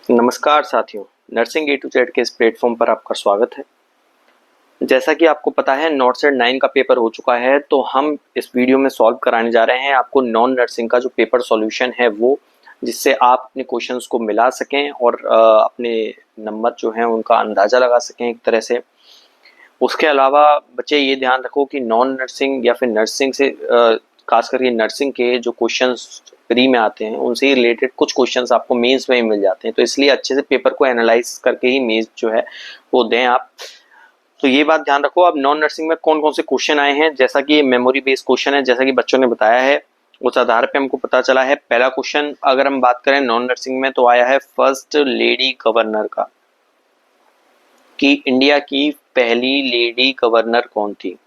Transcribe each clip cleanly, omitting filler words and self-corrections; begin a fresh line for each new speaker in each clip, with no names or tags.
नमस्कार साथियों, nursing A to Z के इस प्लेटफॉर्म पर आपका स्वागत है। जैसा कि आपको पता है नॉट सेट 9 का पेपर हो चुका है, तो हम इस वीडियो में सॉल्व कराने जा रहे हैं आपको नॉन नर्सिंग का जो पेपर सॉल्यूशन है वो, जिससे आप अपने क्वेश्चंस को मिला सकें और अपने नंबर जो हैं उनका अंदाज़ा लगा सकें एक तरह से। उसके अलावा बच्चे ये ध्यान रखो कि नॉन नर्सिंग या फिर नर्सिंग से खास करके नर्सिंग के जो क्वेश्चंस प्री में आते हैं उनसे रिलेटेड कुछ क्वेश्चंस आपको मेंस में ही मिल जाते हैं, तो इसलिए अच्छे से पेपर को एनालाइज करके ही मेंस जो है वो दें आप। तो ये बात ध्यान रखो। अब नॉन नर्सिंग में कौन कौन से क्वेश्चन आए हैं, जैसा कि मेमोरी बेस्ड क्वेश्चन है, जैसा कि बच्चों ने बताया है उस आधार पे हमको पता चला है। पहला क्वेश्चन अगर हम बात करें नॉन नर्सिंग में तो आया है फर्स्ट लेडी गवर्नर का, कि इंडिया की पहली लेडी गवर्नर कौन थी।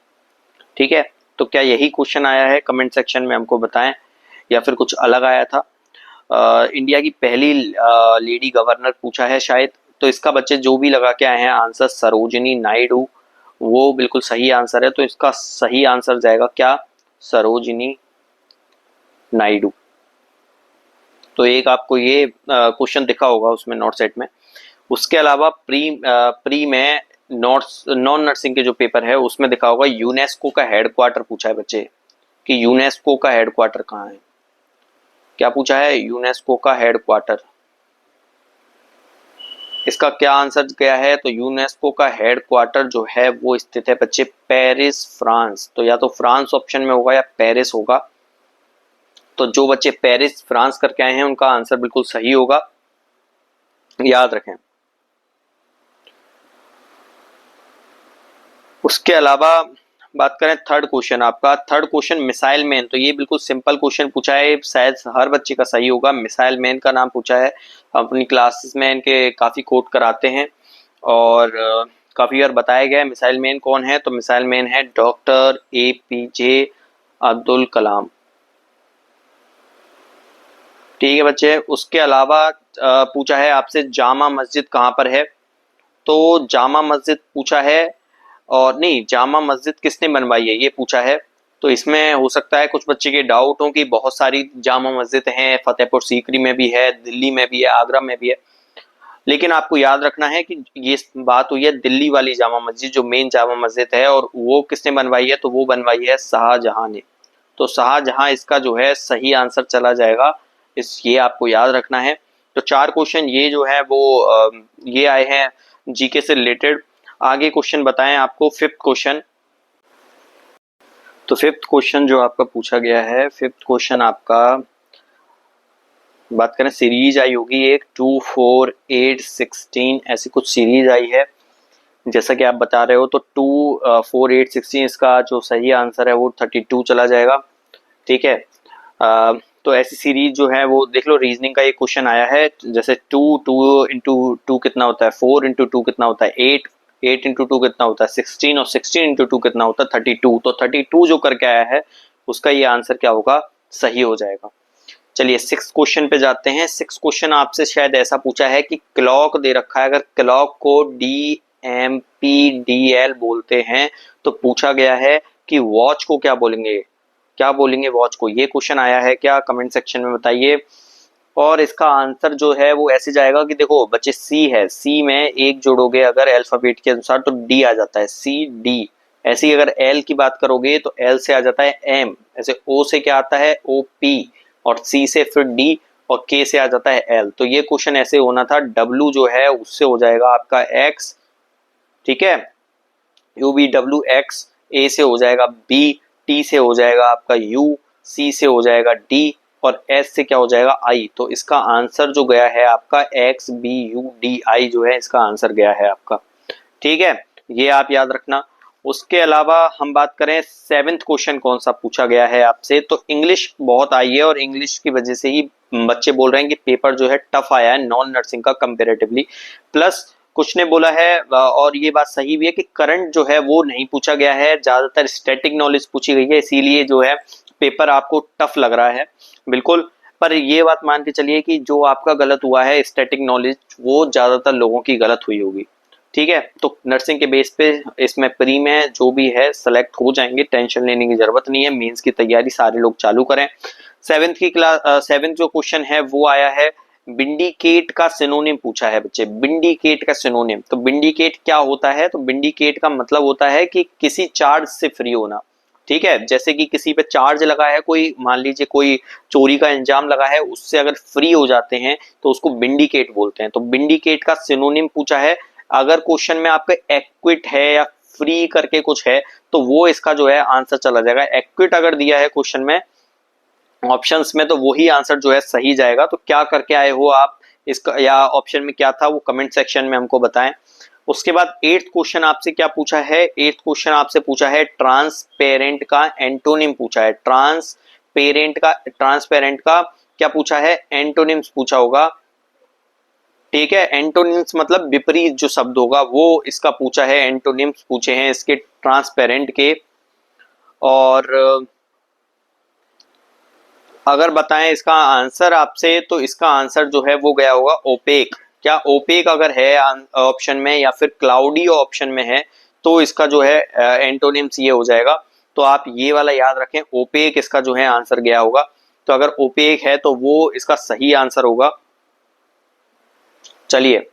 ठीक है, तो क्या यही क्वेश्चन आया है? कमेंट सेक्शन में हमको बताएं, या फिर कुछ अलग आया था। इंडिया की पहली लेडी गवर्नर पूछा है शायद, तो इसका बच्चे जो भी लगा के आए हैं आंसर सरोजिनी नायडू, वो बिल्कुल सही आंसर है। तो इसका सही आंसर जाएगा क्या? सरोजिनी नायडू। तो एक आपको ये क्वेश्चन दिखा होगा उसमें नोट सेट में। उसके अलावा प्री में नॉन नर्सिंग के जो पेपर है उसमें दिखा होगा यूनेस्को का हेडक्वार्टर पूछा है बच्चे, कि यूनेस्को का हेडक्वार्टर कहाँ है। क्या पूछा है? यूनेस्को का हेडक्वार्टर। इसका क्या आंसर गया है? तो यूनेस्को का हेडक्वार्टर जो है वो स्थित है बच्चे पेरिस, फ्रांस। तो या तो फ्रांस ऑप्शन में होगा या पेरिस होगा। तो जो बच्चे पेरिस फ्रांस करके आए हैं उनका आंसर बिल्कुल सही होगा, याद रखें। उसके अलावा बात करें थर्ड क्वेश्चन, आपका थर्ड क्वेश्चन मिसाइल मैन। तो ये बिल्कुल सिंपल क्वेश्चन पूछा है, शायद हर बच्चे का सही होगा। मिसाइल मैन का नाम पूछा है, अपनी क्लासेस में इनके काफी कोट कराते हैं और काफी बार बताया गया है मिसाइल मैन कौन है। तो मिसाइल मैन है डॉक्टर APJ अब्दुल कलाम। ठीक है बच्चे। उसके अलावा पूछा है आपसे जामा मस्जिद कहाँ पर है। तो जामा मस्जिद पूछा है, और नहीं, जामा मस्जिद किसने बनवाई है ये पूछा है। तो इसमें हो सकता है कुछ बच्चे के डाउट हो कि बहुत सारी जामा मस्जिद हैं, फतेहपुर सीकरी में भी है, दिल्ली में भी है, आगरा में भी है। लेकिन आपको याद रखना है कि ये बात हुई है दिल्ली वाली जामा मस्जिद, जो मेन जामा मस्जिद है, और वो किसने बनवाई है? तो वो बनवाई है शाहजहां ने। तो शाहजहां इसका जो है सही आंसर चला जाएगा। ये आपको याद रखना है। तो चार क्वेश्चन ये जो है वो ये आए हैं जीके से रिलेटेड। आगे क्वेश्चन बताएं आपको फिफ्थ क्वेश्चन। तो फिफ्थ क्वेश्चन जो आपका पूछा गया है, फिफ्थ क्वेश्चन आपका बात करें सीरीज आई होगी एक 2, 4, 8, 16 ऐसी कुछ सीरीज आई है जैसा कि आप बता रहे हो। तो 2, 4, 8, 16 इसका जो सही आंसर है वो 32 चला जाएगा। ठीक है। तो ऐसी सीरीज जो है वो देख लो। रीजनिंग का एक क्वेश्चन आया है, जैसे 2 कितना होता है, 4 कितना होता है, 8 कितना होता है, 16, और 16 कितना होता है, 32। तो 32 जो करके आया है उसका ये आंसर क्या होगा? सही हो जाएगा। चलिए सिक्स क्वेश्चन पे जाते हैं। सिक्स क्वेश्चन आपसे शायद ऐसा पूछा है कि क्लॉक दे रखा है, अगर क्लॉक को DMPDL बोलते हैं तो पूछा गया है कि वॉच को क्या बोलेंगे, क्या बोलेंगे वॉच को। ये क्वेश्चन आया है क्या? कमेंट सेक्शन में बताइए। और इसका आंसर जो है वो ऐसे जाएगा कि देखो बच्चे सी है, सी में एक जोड़ोगे अगर अल्फाबेट के अनुसार तो डी आ जाता है, CD। ऐसे ही अगर एल की बात करोगे तो एल से आ जाता है M। ऐसे ओ से क्या आता है? OP। और सी से फिर D, और K से आ जाता है L। तो ये क्वेश्चन ऐसे होना था। W जो है उससे हो जाएगा आपका X। ठीक है, UBWX। A से हो जाएगा B, T से हो जाएगा आपका U, C से हो जाएगा D, और S से क्या हो जाएगा I। तो इसका आंसर जो गया है आपका XBUDI जो है इसका आंसर गया है आपका। ठीक है, ये आप याद रखना। उसके अलावा हम बात करें सेवेंथ क्वेश्चन कौन सा पूछा गया है आपसे। तो इंग्लिश बहुत आई है और इंग्लिश की वजह से ही बच्चे बोल रहे हैं कि पेपर जो है टफ आया है नॉन नर्सिंग का कंपेरेटिवली। प्लस कुछ ने बोला है, और ये बात सही भी है, कि करंट जो है वो नहीं पूछा गया है, ज्यादातर स्टैटिक नॉलेज पूछी गई है, इसीलिए जो है पेपर आपको टफ लग रहा है। बिल्कुल। पर ये बात मान के चलिए कि जो आपका गलत हुआ है स्टैटिक नॉलेज, वो ज्यादातर लोगों की गलत हुई होगी। ठीक है, तो नर्सिंग के बेस पे इसमें प्री में जो भी है सेलेक्ट हो जाएंगे, टेंशन लेने की जरूरत नहीं है। मेंस की तैयारी सारे लोग चालू करें। सेवेंथ जो क्वेश्चन है वो आया है विंडिकेट का सिनोनिम पूछा है बच्चे, विंडिकेट का सिनोनिम। तो विंडिकेट क्या होता है? तो विंडिकेट का मतलब होता है कि किसी चार्ज से फ्री होना। ठीक है, जैसे कि किसी पे चार्ज लगा है, कोई मान लीजिए कोई चोरी का इंजाम लगा है, उससे अगर फ्री हो जाते हैं तो उसको विंडिकेट बोलते हैं। तो विंडिकेट का सिनोनिम पूछा है। अगर क्वेश्चन में आपका एक्विट है या फ्री करके कुछ है तो वो इसका जो है आंसर चला जाएगा। एक्विट अगर दिया है क्वेश्चन में ऑप्शंस में तो वही आंसर जो है सही जाएगा। तो क्या करके आए हो आप इसका, या ऑप्शन में क्या था वो कमेंट सेक्शन में हमको बताएं। उसके बाद 8th क्वेश्चन आपसे क्या पूछा है? 8th क्वेश्चन आपसे पूछा है ट्रांसपेरेंट का एंटोनिम पूछा है। ट्रांसपेरेंट का क्या पूछा है? एंटोनिम्स पूछा होगा। ठीक है, एंटोनिम्स मतलब विपरीत जो शब्द होगा वो इसका पूछा है। एंटोनिम्स पूछे हैं इसके ट्रांसपेरेंट के। और अगर बताएं इसका आंसर आपसे तो इसका आंसर जो है वो गया होगा ओपेक। क्या ओपेक अगर है ऑप्शन में या फिर क्लाउडी ऑप्शन में है तो इसका जो है एंटोनिम्स ये हो जाएगा। तो आप ये वाला याद रखें, ओपेक इसका जो है आंसर गया होगा। तो अगर ओपेक है तो वो इसका सही आंसर होगा। चलिए,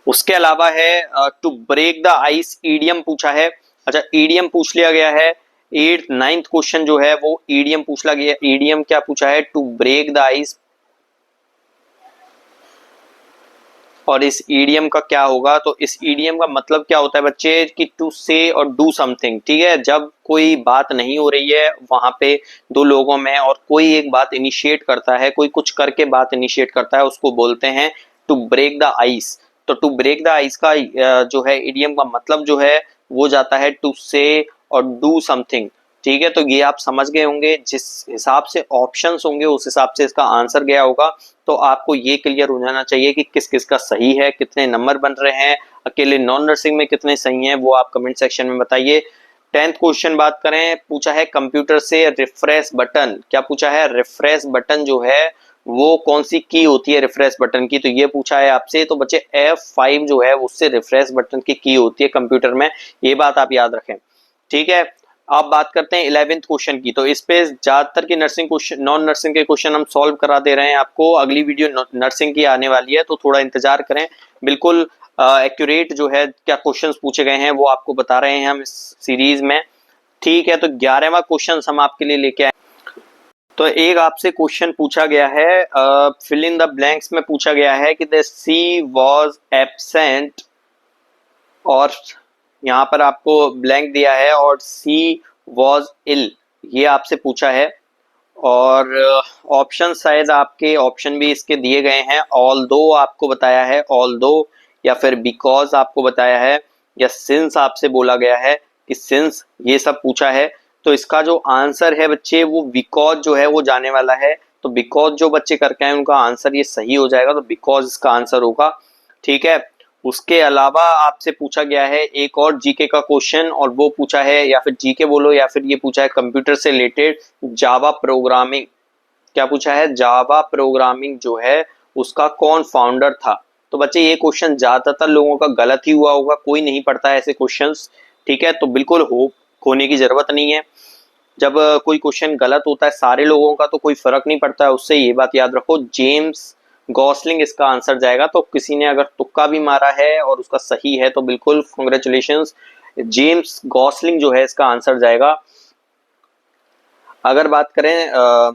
उसके अलावा है to break the ice, idiom पूछा है। अच्छा, ईडियम पूछ लिया गया है। 8th 9th क्वेश्चन जो है वो ईडियम पूछ लिया गया। ईडियम क्या पूछा है? To break the ice. और इस ईडियम का क्या होगा? तो इस ईडियम का मतलब क्या होता है बच्चे कि टू से और डू समथिंग। ठीक है, जब कोई बात नहीं हो रही है वहां पे दो लोगों में और कोई एक बात इनिशिएट करता है, कोई कुछ करके बात इनिशिएट करता है, उसको बोलते हैं टू ब्रेक द आइस। तो टू ब्रेक द आइस का जो है ईडियम का मतलब जो है वो जाता है टू से और डू समथिंग। ठीक है, तो ये आप समझ गए होंगे। जिस हिसाब से ऑप्शंस होंगे उस हिसाब से इसका आंसर गया होगा। तो आपको ये क्लियर हो जाना चाहिए कि किस किस का सही है, कितने नंबर बन रहे हैं, अकेले नॉन नर्सिंग में कितने सही हैं वो आप कमेंट सेक्शन में बताइए। 10th क्वेश्चन बात करें, पूछा है कंप्यूटर से रिफ्रेश बटन। क्या पूछा है? रिफ्रेश बटन जो है वो कौन सी की होती है रिफ्रेश बटन की? तो ये पूछा है आपसे। तो बच्चे F5 जो है उससे रिफ्रेश बटन की होती है कंप्यूटर में, ये बात आप याद रखें। ठीक है, अब बात करते हैं 11th क्वेश्चन की। तो इस पे ज्यादातर की नर्सिंग क्वेश्चन, नॉन नर्सिंग के क्वेश्चन हम सॉल्व करा दे रहे हैं आपको। अगली वीडियो नर्सिंग की आने वाली है तो थोड़ा इंतजार करें। बिल्कुल एक्यूरेट जो है क्या क्वेश्चंस पूछे गए हैं वो आपको बता रहे हैं हम इस सीरीज में। ठीक है, तो 11वां क्वेश्चन हम आपके लिए लेके आए। तो एक आपसे क्वेश्चन पूछा गया है, फिल इन द ब्लैंक्स में पूछा गया है कि द सी वॉज एब्सेंट, और यहाँ पर आपको ब्लैंक दिया है, और सी वॉज इल ये आपसे पूछा है। और ऑप्शन शायद आपके ऑप्शन भी इसके दिए गए हैं। ऑल दो आपको बताया है, ऑल दो, या फिर बिकॉज आपको बताया है, या सिंस आपसे बोला गया है कि सिंस, ये सब पूछा है। तो इसका जो आंसर है बच्चे वो बिकॉज जो है वो जाने वाला है। तो बिकॉज जो बच्चे करके आए उनका आंसर ये सही हो जाएगा। तो बिकॉज इसका आंसर होगा। ठीक है, उसके अलावा आपसे पूछा गया है एक और जीके का क्वेश्चन, और वो पूछा है, या फिर जीके बोलो या फिर ये पूछा है कंप्यूटर से रिलेटेड जावा प्रोग्रामिंग। क्या पूछा है? जावा प्रोग्रामिंग जो है उसका कौन फाउंडर था? तो बच्चे ये क्वेश्चन ज्यादातर लोगों का गलत ही हुआ होगा, कोई नहीं पढ़ता है ऐसे क्वेश्चंस। ठीक है, तो बिल्कुल होप खोने की जरूरत नहीं है। जब कोई क्वेश्चन गलत होता है सारे लोगों का तो कोई फर्क नहीं पड़ता है उससे, ये बात याद रखो। जेम्स गॉसलिंग इसका आंसर जाएगा। तो किसी ने अगर तुक्का भी मारा है और उसका सही है तो बिल्कुल कांग्रेचुलेशंस, जेम्स गॉसलिंग जो है इसका आंसर जाएगा। अगर बात करें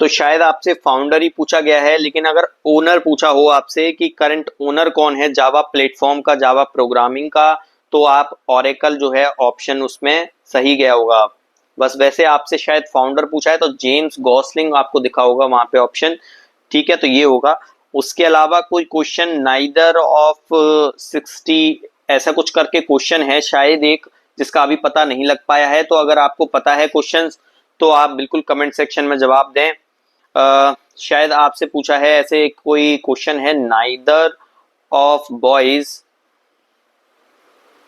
तो शायद आपसे फाउंडर ही पूछा गया है, लेकिन अगर ओनर पूछा हो आपसे कि करंट ओनर कौन है जावा प्लेटफॉर्म का, जावा प्रोग्रामिंग का, तो आप ओरेकल जो है ऑप्शन उसमें सही गया होगा। बस वैसे आपसे शायद फाउंडर पूछा है तो जेम्स गॉसलिंग आपको दिखा होगा वहां पे ऑप्शन। ठीक है, तो ये होगा। उसके अलावा कोई क्वेश्चन नाइदर ऑफ 60 ऐसा कुछ करके क्वेश्चन है शायद एक, जिसका अभी पता नहीं लग पाया है। तो अगर आपको पता है क्वेश्चन तो आप बिल्कुल कमेंट सेक्शन में जवाब दें। शायद आपसे पूछा है ऐसे कोई क्वेश्चन है, neither of boys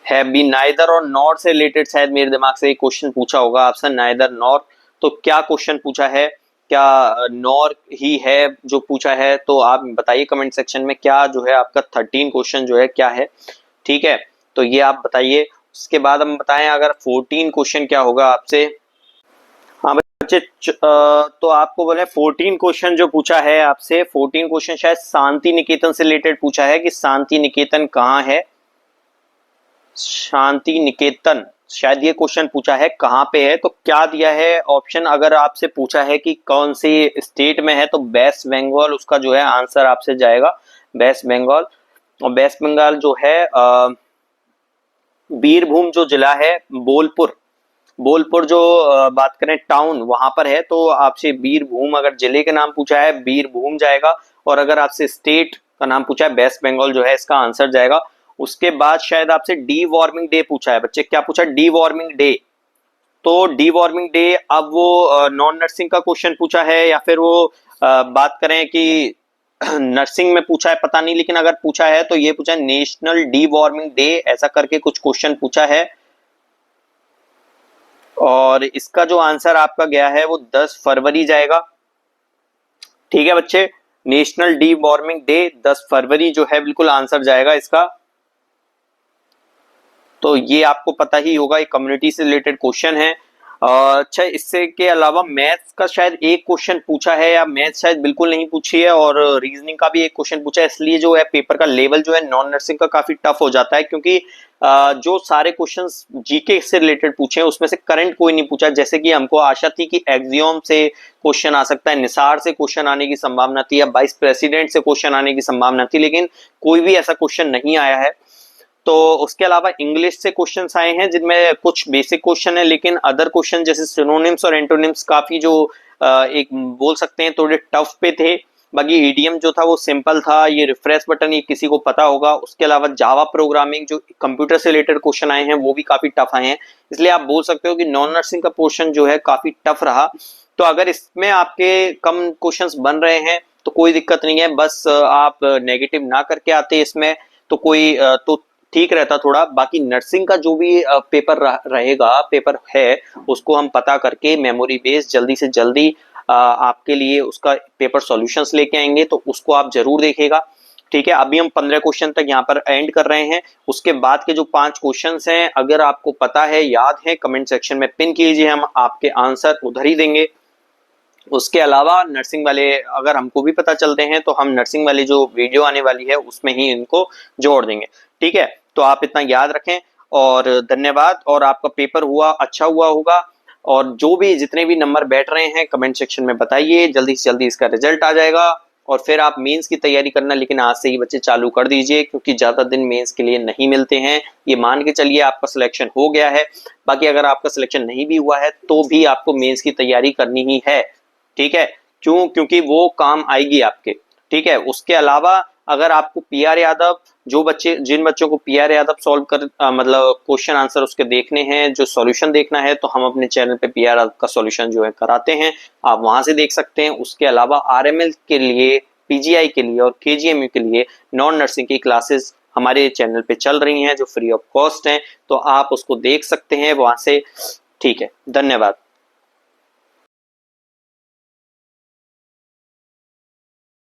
have been, neither और नॉर से रिलेटेड शायद मेरे दिमाग से एक क्वेश्चन पूछा होगा ऑप्शन नाइदर नॉर। तो क्या क्वेश्चन पूछा है? क्या नॉर ही है जो पूछा है? तो आप बताइए कमेंट सेक्शन में क्या जो है आपका 13 क्वेश्चन जो है क्या है। ठीक है, तो ये आप बताइए। उसके बाद हम बताएं अगर 14 क्वेश्चन क्या होगा आपसे। हाँ बच्चे तो आपको बोले 14 क्वेश्चन जो पूछा है आपसे, 14 क्वेश्चन शायद शांति निकेतन से रिलेटेड पूछा है कि शांति निकेतन कहाँ है। शांति निकेतन शायद ये क्वेश्चन पूछा है कहाँ पे है। तो क्या दिया है ऑप्शन, अगर आपसे पूछा है कि कौन सी स्टेट में है तो वेस्ट बंगाल उसका जो है आंसर आपसे जाएगा, वेस्ट बंगाल। और वेस्ट बंगाल जो है बीरभूम जो जिला है, बोलपुर, बोलपुर जो बात करें टाउन वहां पर है, तो आपसे बीरभूम अगर जिले के नाम पूछा है बीरभूम जाएगा, और अगर आपसे स्टेट का नाम पूछा है वेस्ट बंगाल जो है इसका आंसर जाएगा। उसके बाद शायद आपसे डी वार्मिंग डे पूछा है बच्चे, क्या पूछा, डी वार्मिंग डे। तो डी वार्मिंग डे, अब वो नॉन नर्सिंग का क्वेश्चन पूछा है या फिर वो बात करें कि नर्सिंग में पूछा है पता नहीं, लेकिन अगर पूछा है तो ये पूछा है नेशनल डी वार्मिंग डे, ऐसा करके कुछ क्वेश्चन पूछा है। और इसका जो आंसर आपका गया है वो 10 फरवरी जाएगा। ठीक है बच्चे, नेशनल डी वार्मिंग डे 10 फरवरी जो है बिल्कुल आंसर जाएगा इसका। तो ये आपको पता ही होगा, ये कम्युनिटी से रिलेटेड क्वेश्चन है। अच्छा, इससे के अलावा मैथ्स का शायद एक क्वेश्चन पूछा है, या मैथ्स शायद बिल्कुल नहीं पूछी है, और रीजनिंग का भी एक क्वेश्चन पूछा है। इसलिए जो है पेपर का लेवल जो है नॉन नर्सिंग का काफी टफ हो जाता है, क्योंकि जो सारे क्वेश्चंस जीके से रिलेटेड पूछे हैं उसमें से करंट कोई नहीं पूछा। जैसे कि हमको आशा थी कि एक्सियोम से क्वेश्चन आ सकता है, निसार से क्वेश्चन आने की संभावना थी, या वाइस प्रेसिडेंट से क्वेश्चन आने की संभावना थी, लेकिन कोई भी ऐसा क्वेश्चन नहीं आया है। तो उसके अलावा इंग्लिश से क्वेश्चंस आए हैं जिनमें कुछ बेसिक क्वेश्चन है, लेकिन अदर क्वेश्चन जैसे सिनोनिम्स और एंटोनिम्स काफी जो एक बोल सकते हैं थोड़े टफ पे थे। बाकी ईडीएम जो था वो सिंपल था, ये रिफ्रेश बटन ये किसी को पता होगा। उसके अलावा जावा प्रोग्रामिंग जो कंप्यूटर से रिलेटेड क्वेश्चन आए हैं वो भी काफी टफ आए हैं, इसलिए आप बोल सकते हो कि नॉन नर्सिंग का पोर्शन जो है काफी टफ रहा। तो अगर इसमें आपके कम क्वेश्चंस बन रहे हैं तो कोई दिक्कत नहीं है, बस आप नेगेटिव ना करके आते इसमें तो कोई तो ठीक रहता थोड़ा। बाकी नर्सिंग का जो भी पेपर रहेगा, पेपर है, उसको हम पता करके मेमोरी बेस्ड जल्दी से जल्दी आपके लिए उसका पेपर सॉल्यूशंस लेके आएंगे, तो उसको आप जरूर देखिएगा। ठीक है, अभी हम 15 क्वेश्चन तक यहाँ पर एंड कर रहे हैं। उसके बाद के जो 5 क्वेश्चंस हैं अगर आपको पता है, याद है, कमेंट सेक्शन में पिन कीजिए, हम आपके आंसर उधर ही देंगे। उसके अलावा नर्सिंग वाले अगर हमको भी पता चलते हैं तो हम नर्सिंग वाली जो वीडियो आने वाली है उसमें ही इनको जोड़ देंगे। ठीक है, तो आप इतना याद रखें, और धन्यवाद। और आपका पेपर हुआ अच्छा हुआ होगा, और जो भी जितने भी नंबर बैठ रहे हैं कमेंट सेक्शन में बताइए, जल्दी से जल्दी इसका रिजल्ट आ जाएगा। और फिर आप मेंस की तैयारी करना, लेकिन आज से ही बच्चे चालू कर दीजिए, क्योंकि ज्यादा दिन मेंस के लिए नहीं मिलते हैं। ये मान के चलिए आपका सिलेक्शन हो गया है, बाकी अगर आपका सिलेक्शन नहीं भी हुआ है तो भी आपको मेंस की तैयारी करनी ही है। ठीक है, क्यों, क्योंकि वो काम आएगी आपके। ठीक है, उसके अलावा अगर आपको पीआर यादव, जिन बच्चों को पीआर यादव सॉल्व कर मतलब क्वेश्चन आंसर उसके देखने हैं, जो सॉल्यूशन देखना है, तो हम अपने चैनल पे पीआर यादव का सॉल्यूशन जो है कराते हैं, आप वहां से देख सकते हैं। उसके अलावा आरएमएल के लिए, पीजीआई के लिए और केजीएमयू के लिए नॉन नर्सिंग की क्लासेस हमारे चैनल पे चल रही हैं जो फ्री ऑफ कॉस्ट हैं, तो आप उसको देख सकते हैं वहां से। ठीक है, धन्यवाद।